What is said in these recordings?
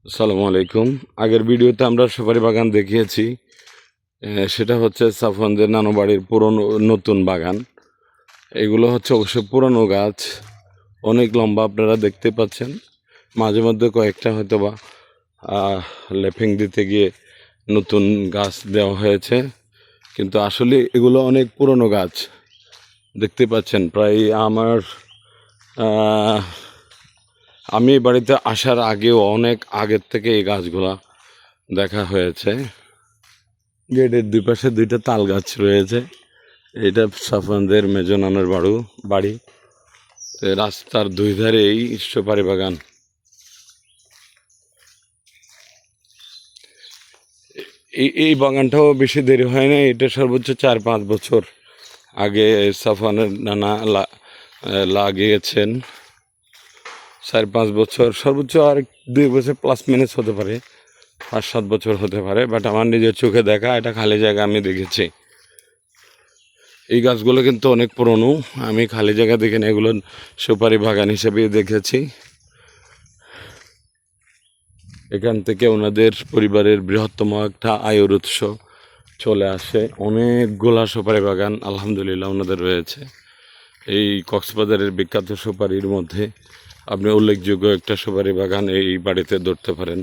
আসসালামু আলাইকুম। আগের ভিডিওতে আমরা সুপারি বাগান দেখিয়েছি। সেটা হচ্ছে সাফওয়ানদের নানু বাড়ির পুরনো নতুন বাগান। এগুলো হচ্ছে অবশ্য পুরনো গাছ, অনেক লম্বা, আপনারা দেখতে পাচ্ছেন। মাঝে মধ্যে কয়েকটা হয়তো বা লেপিং দিতে গিয়ে নতুন গাছ দেওয়া হয়েছে, কিন্তু আসলে এগুলো অনেক পুরনো গাছ। দেখতে পাচ্ছেন প্রায় আমি এই বাড়িতে আসার আগেও অনেক আগের থেকে এই গাছগুলা দেখা হয়েছে। গেটের দুই পাশে দুইটা তাল গাছ রয়েছে। এটা সাফওয়ানদের মেজো নানার বাড়ি। রাস্তার দুই ধারে এই সুপারি বাগান। এই বাগানটাও বেশি দেরি হয় না, এটা সর্বোচ্চ 4-5 বছর আগে সাফওয়ানের নানা লাগিয়েছেন। 4-5 বছর, সর্বোচ্চ আর 2 বছর প্লাস মাইনাস হতে পারে, 5-7 বছর হতে পারে। বাট আমার নিজের চোখে দেখা, এটা খালি জায়গা আমি দেখেছি। এই গাছগুলো কিন্তু অনেক পুরনো, আমি খালি জায়গা দেখে না, এগুলো সুপারি বাগান হিসেবে দেখেছি। এখান থেকে ওনাদের পরিবারের বৃহত্তম একটা আয়ের উৎস চলে আসে। অনেকগুলা সুপারি বাগান আলহামদুলিল্লাহ ওনাদের রয়েছে। এই কক্সবাজারের বিখ্যাত সুপারির মধ্যে আপনি উল্লেখযোগ্য একটা সুপারি বাগান এই বাড়িতে ধরতে পারেন।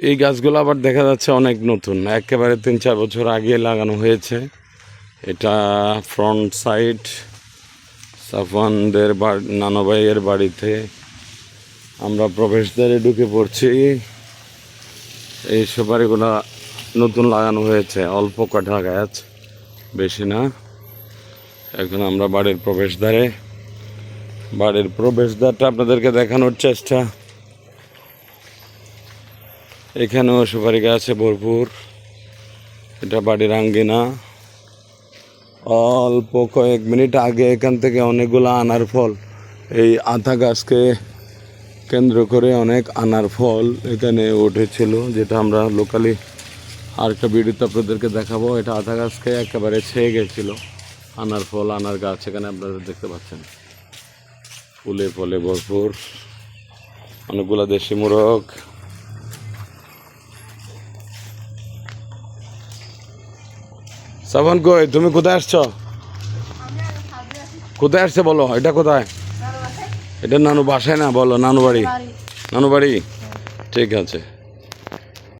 এই গাছগুলো আবার দেখা যাচ্ছে অনেক নতুন, একেবারে 3-4 বছর আগে লাগানো হয়েছে। এটা ফ্রন্ট সাইড সাফওয়ানদের নানা ভাইয়ের বাড়িতে আমরা প্রবেশদ্বারে ঢুকে পড়ছি। এই সুপারিগুলা নতুন লাগানো হয়েছে, অল্প কটা গাছ, বেশি না। এখন আমরা বাড়ির প্রবেশদ্বারটা আপনাদেরকে দেখানোর চেষ্টা। এখানেও সুপারি গাছে ভরপুর। এটা বাড়ির আঙ্গিনা। অল্প কয়েক মিনিট আগে এখান থেকে অনেকগুলো আনার ফল, এই আতা গাছকে কেন্দ্র করে অনেক আনার ফল এখানে উঠেছিল, যেটা আমরা লোকালি আরেকটা ভিডিওতে আপনাদেরকে দেখাবো। এটা আতা গাছকে একেবারে ছেয়ে গেছিল আনার ফল, আনার গাছ এখানে আপনারা দেখতে পাচ্ছেন, ফুলে ফলে ভরপুর। অনেকগুলো দেশি মোরগ। সাফওয়ান কই, তুমি কোথায় আসছো? কোথায় আসছে বলো, এটা কোথায়? এটা নানু বাসায় না, বলো নানু বাড়ি। ঠিক আছে।